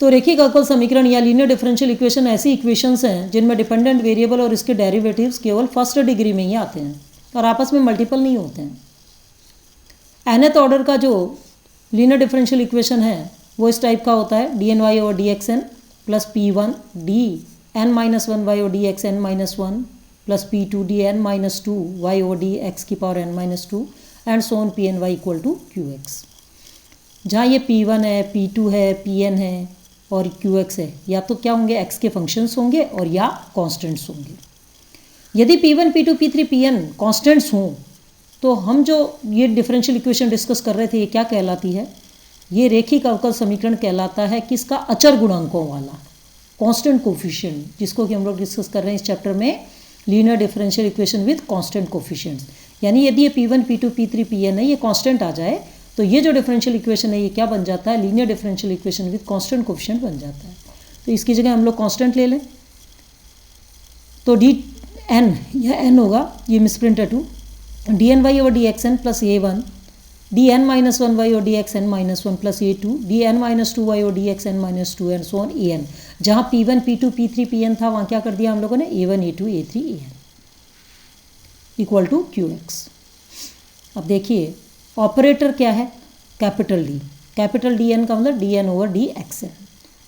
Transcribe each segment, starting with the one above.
तो रेखिक अवकल समीकरण या लीनियर डिफरेंशियल इक्वेशन ऐसी इक्वेशंस हैं जिनमें डिपेंडेंट वेरिएबल और इसके डेरिवेटिव्स केवल फर्स्ट डिग्री में ही आते हैं और आपस में मल्टीपल नहीं होते हैं। nth ऑर्डर का जो लीनियर डिफरेंशियल इक्वेशन है वो इस टाइप का होता है d n y over D x n plus p one D N minus one y over D x n minus one plus p two D N minus two y over D x की power n minus two and so on p n y equal to Q x. जहाँ ये p one है, p two है, p n है और Q x है, या तो क्या होंगे एक्स के फंक्शंस होंगे और या कॉन्स्टेंट्स होंगे। यदि P one, P two, P three, P N constants हों तो हम जो ये डिफरेंशियल इक्वेशन डिस्कस कर रहे थे ये क्या कहलाती है? ये रेखिक अवकल समीकरण कहलाता है किसका? अचर गुणांकों वाला, कांस्टेंट कोफिशिएंट, जिसको कि हम लोग डिस्कस कर रहे हैं इस चैप्टर में, linear differential equation with constant coefficients. यानी यदि ये P1, P2, P3, Pn है ये कांस्टेंट आ जाए तो ये जो डिफरेंशियल इक्वेशन है ये क्या बन जाता है? Linear differential equation with constant coefficient बन जाता है। तो इसकी जगह हम लोग कांस्टेंट ले लें तो डी एन, यह एन होगा, ये मिसप्रिंट है two, D n y over D x n plus A one D N minus one y o d x n minus one plus A two D N minus two y o d x n minus two and so on A n. जहाँ p one, P two, P three, P n था वहाँ क्या कर दिया हम लोगों ने? A one, a two, a three, a N equal to Q X. अब देखिए ऑपरेटर क्या है? Capital D. Capital D N का मतलब D N over D x N.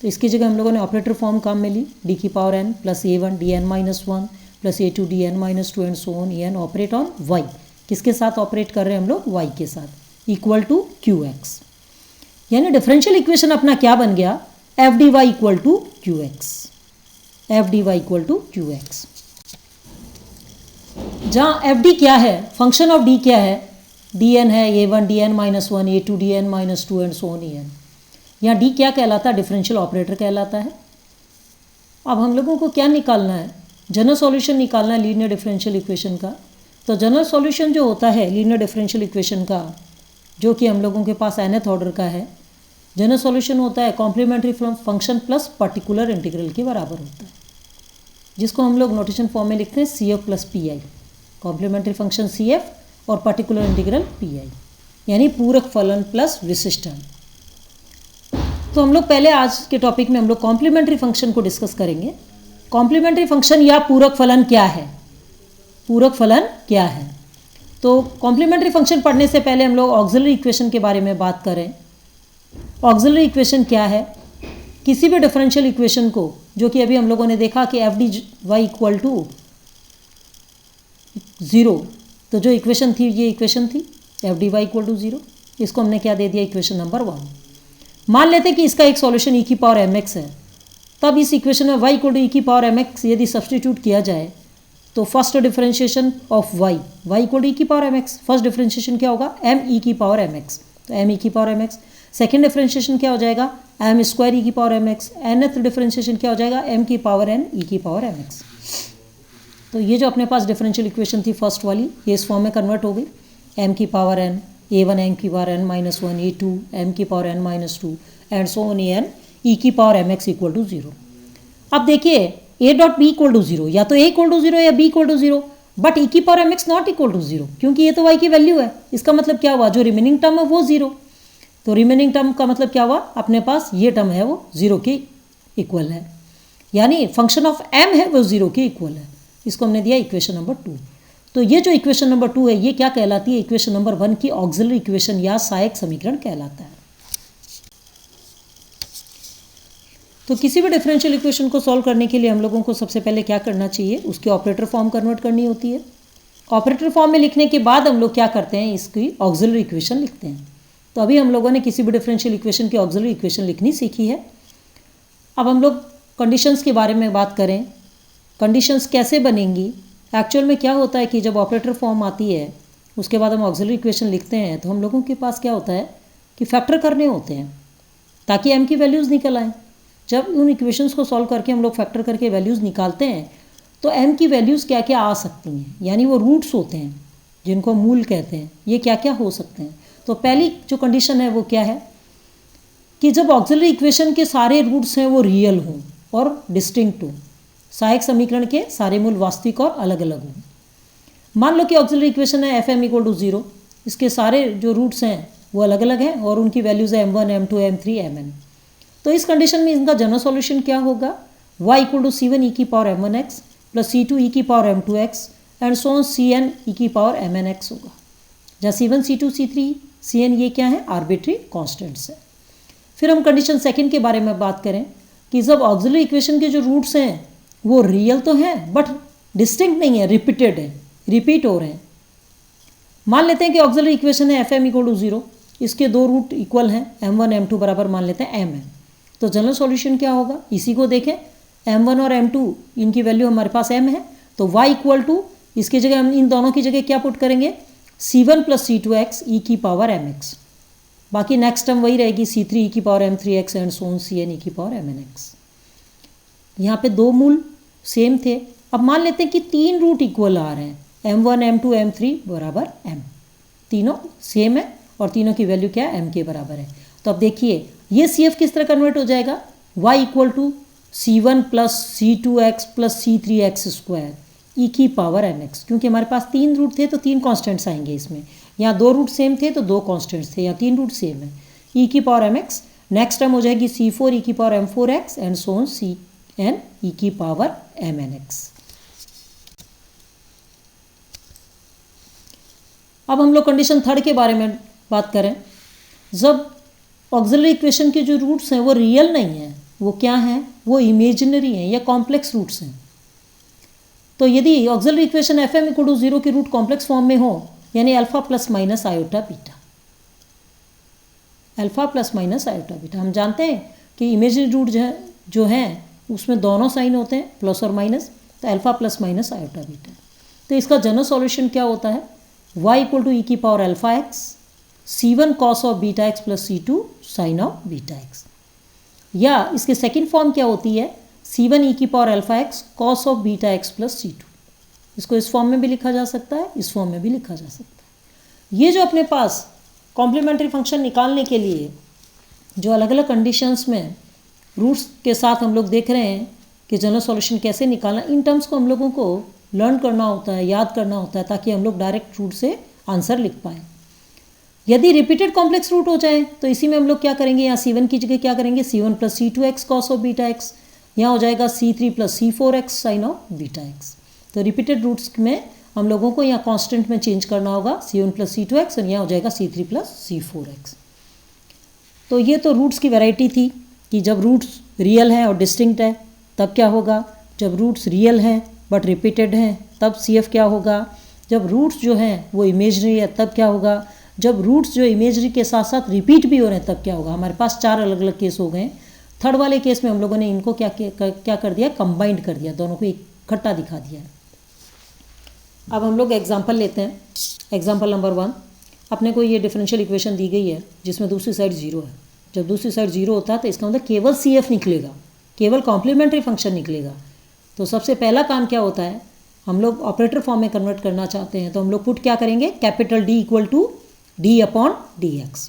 तो इसकी जगह हम लोगों ने ऑपरेटर फॉर्म काम में ली, डी की power N plus A one D N minus one plus A two D N minus two and so on A N operate on Y. किसके साथ ऑपरेट कर रहे हैं हम लोग? वाई के साथ, इक्वल टू क्यू एक्स। यानी डिफरेंशियल इक्वेशन अपना क्या बन गया? F D Y equal to Q X. F D Y equal to Q x. जहाँ एफ डी क्या है? फंक्शन ऑफ डी क्या है? डी एन है, a one D N minus one, a two D N minus two and so on A n. यहाँ d क्या कहलाता है? डिफरेंशियल ऑपरेटर कहलाता है। अब हम लोगों को क्या निकालना है? जनरल सॉल्यूशन निकालना है लीनियर डिफरेंशियल इक्वेशन का। तो जनरल सॉल्यूशन जो होता है लीनियर डिफरेंशियल इक्वेशन का, जो कि हम लोगों के पास nth ऑर्डर का है, जनरल सॉल्यूशन होता है complementary function plus particular integral के बराबर होता है, जिसको हम लोग नोटेशन फॉर्म में लिखते हैं C F plus P I. Complementary function C F और पर्टिकुलर इंटीग्रल पी आई, यानी पूरक फलन प्लस विशिष्टन। तो हम लोग पहले आज के टॉपिक में हम लोग कॉम्प्लीमेंट्री फंक्शन को डिस्कस करेंगे। कॉम्प्लीमेंट्री फंक्शन या पूरक फलन क्या है? पूरक फलन क्या है? तो कॉम्प्लीमेंट्री फंक्शन पढ़ने से पहले हम लोग ऑक्सिलरी इक्वेशन के बारे में बात करें। ऑक्सिलरी इक्वेशन क्या है? किसी भी डिफरेंशियल इक्वेशन को, जो कि अभी हम लोगों ने देखा कि F D Y equal to zero, तो जो इक्वेशन थी ये इक्वेशन थी F D Y equal to zero. इसको हमने क्या दे दिया? Equation number one. मान लेते हैं कि इसका एक सॉल्यूशन ई की पावर एम एक्स है, तब इस इक्वेशन में वाई इक्वल टू ई की पावर एम एक्स यदि सब्सटीट्यूट किया जाए तो first differentiation of y, y equal to ई की power m x, first differentiation क्या होगा? एम ई की पावर एम एक्स, तो एम ई की power m x. Second differentiation क्या हो जाएगा? एम स्क्वायर ई की power m x. nth differentiation क्या हो जाएगा? एम की पावर एन ई की पावर एम एक्स। तो ये जो अपने पास डिफरेंशियल इक्वेशन थी फर्स्ट वाली, ये इस फॉर्म में कन्वर्ट हो गई, एम की power n, a one m की power n minus one, a two m की power n minus two and so on A n e की power m x equal to zero. अब देखिए a dot b equal to zero, या तो a equal to zero या b equal to zero, but e की power m x not equal to zero, क्योंकि ये तो वाई की वैल्यू है। इसका मतलब क्या हुआ? जो रिमेनिंग टर्म है वो ज़ीरो। तो रिमेनिंग टर्म का मतलब क्या हुआ? अपने पास ये टर्म है वो ज़ीरो के इक्वल है, यानी फंक्शन ऑफ एम है वो ज़ीरो के इक्वल है। इसको हमने दिया इक्वेशन नंबर टू। तो ये जो इक्वेशन नंबर टू है ये क्या कहलाती है? इक्वेशन नंबर वन की ऑक्सिलरी इक्वेशन या सहायक समीकरण कहलाता है। तो किसी भी डिफरेंशियल इक्वेशन को सॉल्व करने के लिए हम लोगों को सबसे पहले क्या करना चाहिए? उसकी ऑपरेटर फॉर्म कन्वर्ट करनी होती है। ऑपरेटर फॉर्म में लिखने के बाद हम लोग क्या करते हैं? इसकी ऑक्सिलरी इक्वेशन लिखते हैं। तो अभी हम लोगों ने किसी भी डिफरेंशियल इक्वेशन की ऑक्सिलरी इक्वेशन लिखनी सीखी है। अब हम लोग कंडीशंस के बारे में बात करें। कंडीशंस कैसे बनेंगी? एक्चुअल में क्या होता है कि जब ऑपरेटर फॉर्म आती है उसके बाद हम ऑक्सिलरी इक्वेशन लिखते हैं तो हम लोगों के पास क्या होता है कि फैक्टर करने होते हैं ताकि एम की वैल्यूज़ निकल आएँ। जब उन इक्वेशंस को सॉल्व करके हम लोग फैक्टर करके वैल्यूज़ निकालते हैं तो एम की वैल्यूज़ क्या क्या आ सकती हैं, यानी वो रूट्स होते हैं जिनको मूल कहते हैं, ये क्या क्या हो सकते हैं। तो पहली जो कंडीशन है वो क्या है कि जब ऑक्सिलरी इक्वेशन के सारे रूट्स हैं वो रियल हों और डिस्टिंक्ट हों, सहायक समीकरण के सारे मूल वास्तविक और अलग अलग हों। मान लो कि ऑक्सिलरी इक्वेशन है F M equal to zero, इसके सारे जो रूट्स हैं वो अलग अलग हैं और उनकी वैल्यूज़ है m1, m2, m3, mn। तो इस कंडीशन में इनका जनरल सॉल्यूशन क्या होगा, y equal to c1 e की power m1x plus c2 e की power m2x and so on cn e की पावर mnx होगा, जहाँ c1 c2 c3 cn ये क्या है, आर्बिट्री कॉन्स्टेंट्स है। फिर हम कंडीशन सेकंड के बारे में बात करें कि जब ऑक्सिलरी इक्वेशन के जो रूट्स हैं वो रियल तो हैं बट डिस्टिंक्ट नहीं है, रिपीटेड है, रिपीट हो रहे हैं। मान लेते हैं कि ऑक्सिलरी इक्वेशन है fm इक्वल टू 0, इसके दो रूट इक्वल हैं m1 m2 बराबर मान लेते हैं m है, तो जनरल सॉल्यूशन क्या होगा, इसी को देखें m1 और m2 इनकी वैल्यू हमारे पास m है, तो y इक्वल टू इसकी जगह हम इन दोनों की जगह क्या पुट करेंगे, c1 प्लस c2x e की पावर mx, बाकी नेक्स्ट टर्म वही रहेगी c3 e की power m3x and so on cn e की पावर mnx। यहाँ पे दो मूल सेम थे, अब मान लेते हैं कि तीन रूट इक्वल आ रहे हैं m1 m2 m3 बराबर m, तीनों सेम है और तीनों की वैल्यू क्या है, m के बराबर है। तो अब देखिए ये CF किस तरह कन्वर्ट हो जाएगा, y equal to c1 plus c2x plus c3x square e की पावर mx, क्योंकि हमारे पास तीन रूट थे तो तीन कॉन्स्टेंट्स आएंगे इसमें, यहाँ दो रूट सेम थे तो दो कॉन्स्टेंट्स थे, यहाँ तीन रूट सेम है, ई की पावर mx, नेक्स्ट टर्म हो जाएगी c4 ई की power m4x and so on cn ई की पावर mnx। अब हम लोग कंडीशन थर्ड के बारे में बात करें, जब ऑक्सिलरी इक्वेशन के जो रूट्स हैं वो रियल नहीं हैं, वो क्या हैं, वो इमेजिनरी हैं या कॉम्प्लेक्स रूट्स हैं। तो यदि auxiliary equation fm equal to 0 की रूट कॉम्प्लेक्स फॉर्म में हो, यानी alpha plus minus iota beta, alpha plus minus iota beta, हम जानते हैं कि इमेजिनरी रूट जो हैं उसमें दोनों साइन होते हैं प्लस और माइनस, तो alpha plus minus iota beta. तो इसका जनरल सॉल्यूशन क्या होता है, y इक्वल टू ई की power alpha X c1 cos of beta X plus c2 sine of beta X, या इसके सेकंड फॉर्म क्या होती है, c1 ई की power alpha x cos of beta X plus c2, इसको इस फॉर्म में भी लिखा जा सकता है, इस फॉर्म में भी लिखा जा सकता है। ये जो अपने पास कॉम्प्लीमेंट्री फंक्शन निकालने के लिए जो अलग अलग कंडीशंस में रूट्स के साथ हम लोग देख रहे हैं कि जनरल सॉल्यूशन कैसे निकालना, इन टर्म्स को हम लोगों को लर्न करना होता है, याद करना होता है, ताकि हम लोग डायरेक्ट रूट से आंसर लिख पाएँ। यदि रिपीटेड कॉम्प्लेक्स रूट हो जाए तो इसी में हम लोग क्या करेंगे, यहाँ c1 की जगह क्या करेंगे, c1 plus c2x cos of beta X, यहाँ हो जाएगा c3 plus c4x sine of beta X. तो रिपीटेड रूट्स में हम लोगों को यहाँ कांस्टेंट में चेंज करना होगा c1 प्लस c2x और यहाँ हो जाएगा c3 प्लस c4x। तो ये तो रूट्स की वैरायटी थी कि जब रूट्स रियल हैं और डिस्टिंक्ट है तब क्या होगा, जब रूट्स रियल हैं बट रिपीटेड हैं तब CF क्या होगा, जब रूट्स जो हैं वो इमेजरी है तब क्या होगा, जब रूट्स जो इमेजरी के साथ साथ रिपीट भी हो रहे हैं तब क्या होगा। हमारे पास चार अलग अलग केस हो गए। थर्ड वाले केस में हम लोगों ने इनको क्या कर दिया, कंबाइंड कर दिया, दोनों को इकट्ठा दिखा दिया। अब हम लोग एग्जाम्पल लेते हैं। एग्जाम्पल नंबर 1, अपने को ये डिफरेंशियल इक्वेशन दी गई है जिसमें दूसरी साइड 0 है। जब दूसरी साइड 0 होता है तो इसका मतलब केवल CF निकलेगा, केवल कॉम्प्लीमेंट्री फंक्शन निकलेगा। तो सबसे पहला काम क्या होता है, हम लोग ऑपरेटर फॉर्म में कन्वर्ट करना चाहते हैं तो हम लोग पुट क्या करेंगे, capital D equal to D upon dx।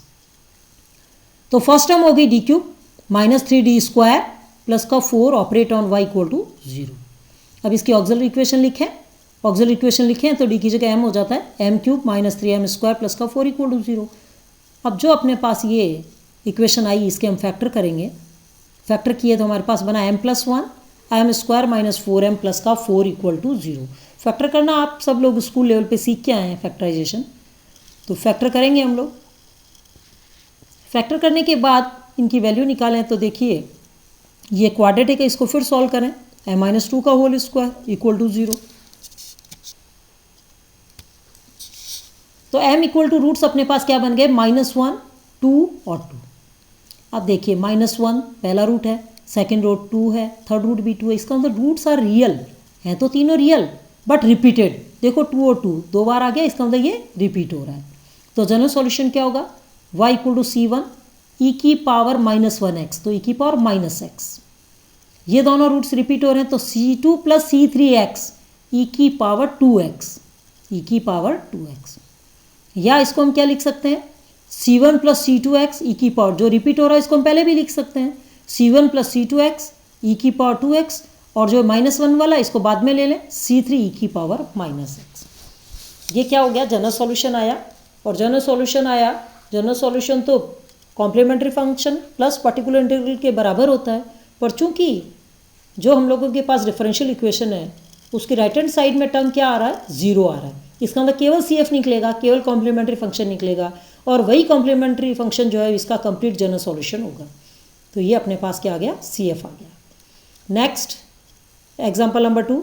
तो फर्स्ट टर्म हो गई d cube minus 3d square plus का 4 operate on y equal to 0। अब इसकी ऑक्सिलरी इक्वेशन लिखें, ऑक्सिलरी इक्वेशन लिखें तो d की जगह m हो जाता है m cube minus 3m square plus का 4 इक्वल टू 0। अब जो अपने पास ये इक्वेशन आई इसके हम फैक्टर करेंगे, फैक्टर किए तो हमारे पास बना m plus 1 m square minus 4m plus का 4 इक्वल टू 0। फैक्टर करना आप सब लोग स्कूल लेवल पे सीख के आए हैं फैक्टराइजेशन, तो फैक्टर करेंगे हम लोग। फैक्टर करने के बाद इनकी वैल्यू निकालें तो देखिए ये क्वाड्रेटिक है, इसको फिर सॉल्व करें, m-2 का होल स्क्वायर इक्वल टू 0। तो m इक्वल टू रूट्स अपने पास क्या बन गए, -1 2 और 2। अब देखिए -1 पहला रूट है, सेकेंड रूट 2 है, थर्ड रूट भी 2 है। इसका मतलब रूट्स आर रियल हैं, तो तीनों रियल बट रिपीटेड। देखो 2 और 2 दो बार आ गया, इसका मतलब ये रिपीट हो रहा है। तो जनरल सॉल्यूशन क्या होगा, y equal to c1 e की पावर -1x, तो e की पावर -x। ये दोनों रूट्स रिपीट हो रहे हैं तो c2 प्लस c3x e की पावर 2x, e की पावर 2x। या इसको हम क्या लिख सकते हैं, c1 प्लस c2x e की पावर, जो रिपीट हो रहा है इसको हम पहले भी लिख सकते हैं c1 प्लस c2x e की पावर 2x, और जो -1 वाला इसको बाद में ले लें c3 e की पावर -x। ये क्या हो गया, जनरल सॉल्यूशन आया। और जनरल सॉल्यूशन आया, जनरल सॉल्यूशन तो complementary function plus particular integral के बराबर होता है, पर चूंकि जो हम लोगों के पास डिफरेंशियल इक्वेशन है उसकी राइट हैंड साइड में टर्म क्या आ रहा है, जीरो आ रहा है, इसका मतलब केवल सी एफ निकलेगा, केवल कॉम्प्लीमेंट्री फंक्शन निकलेगा और वही कॉम्प्लीमेंट्री फंक्शन जो है इसका कंप्लीट जनरल सॉल्यूशन होगा। तो ये अपने पास क्या आ गया, सी एफ आ गया। नेक्स्ट एग्जाम्पल नंबर 2,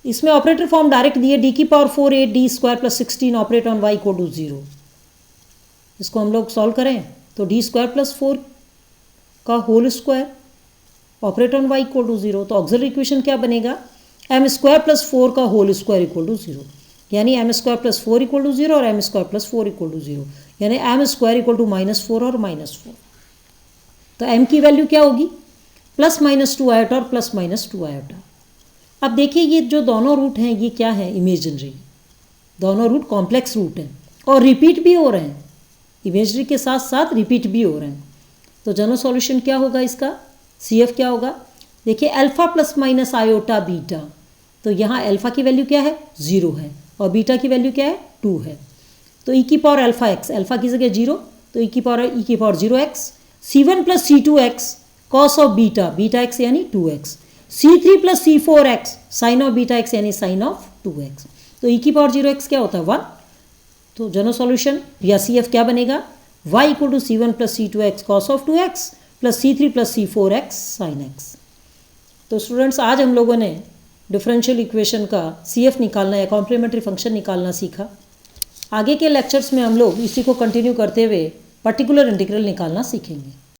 इसमें ऑपरेटर फॉर्म डायरेक्ट दिए डी की power 4 8 D square plus 16 operate on Y equal to 0। इसको हम लोग सॉल्व करें तो डी स्क्वायर प्लस 4 का whole square operate on Y equal to 0, तो ऑक्सिलरी इक्वेशन क्या बनेगा, एम स्क्वायर प्लस 4 का होल स्क्वायर इक्वल टू 0, यानी M square plus 4 equal to 0 और M square plus 4 equal to 0, यानी एम स्क्वायर इक्वल टू -4 और -4। तो एम की वैल्यू क्या होगी, +-2 आयोटा और +-2 आयोटा। अब देखिए ये जो दोनों रूट हैं ये क्या है, इमेजिनरी, दोनों रूट कॉम्प्लेक्स रूट हैं और रिपीट भी हो रहे हैं, इमेजिनरी के साथ साथ रिपीट भी हो रहे हैं। तो जनरल सॉल्यूशन क्या होगा इसका, सी एफ क्या होगा, देखिए अल्फा ± आयोटा बीटा, तो यहाँ अल्फा की वैल्यू क्या है, 0 है और बीटा की वैल्यू क्या है, 2 है। तो ई की पावर अल्फा एक्स, अल्फा की जगह 0, तो ई की power 0x, C1 + C2x cos of beta, beta X यानी 2x, C3 + C4x sine of beta X यानी साइन ऑफ 2x। तो ई की पावर 0x क्या होता है, 1। तो जनरल सॉल्यूशन या सी एफ क्या बनेगा, y = C1 + C2x cos of 2x plus C3 + C4x sine x। तो स्टूडेंट्स आज हम लोगों ने डिफरेंशियल इक्वेशन का सी एफ निकालना या कॉम्प्लीमेंट्री फंक्शन निकालना सीखा। आगे के लेक्चर्स में हम लोग इसी को कंटिन्यू करते हुए पर्टिकुलर इंटीग्रल निकालना सीखेंगे।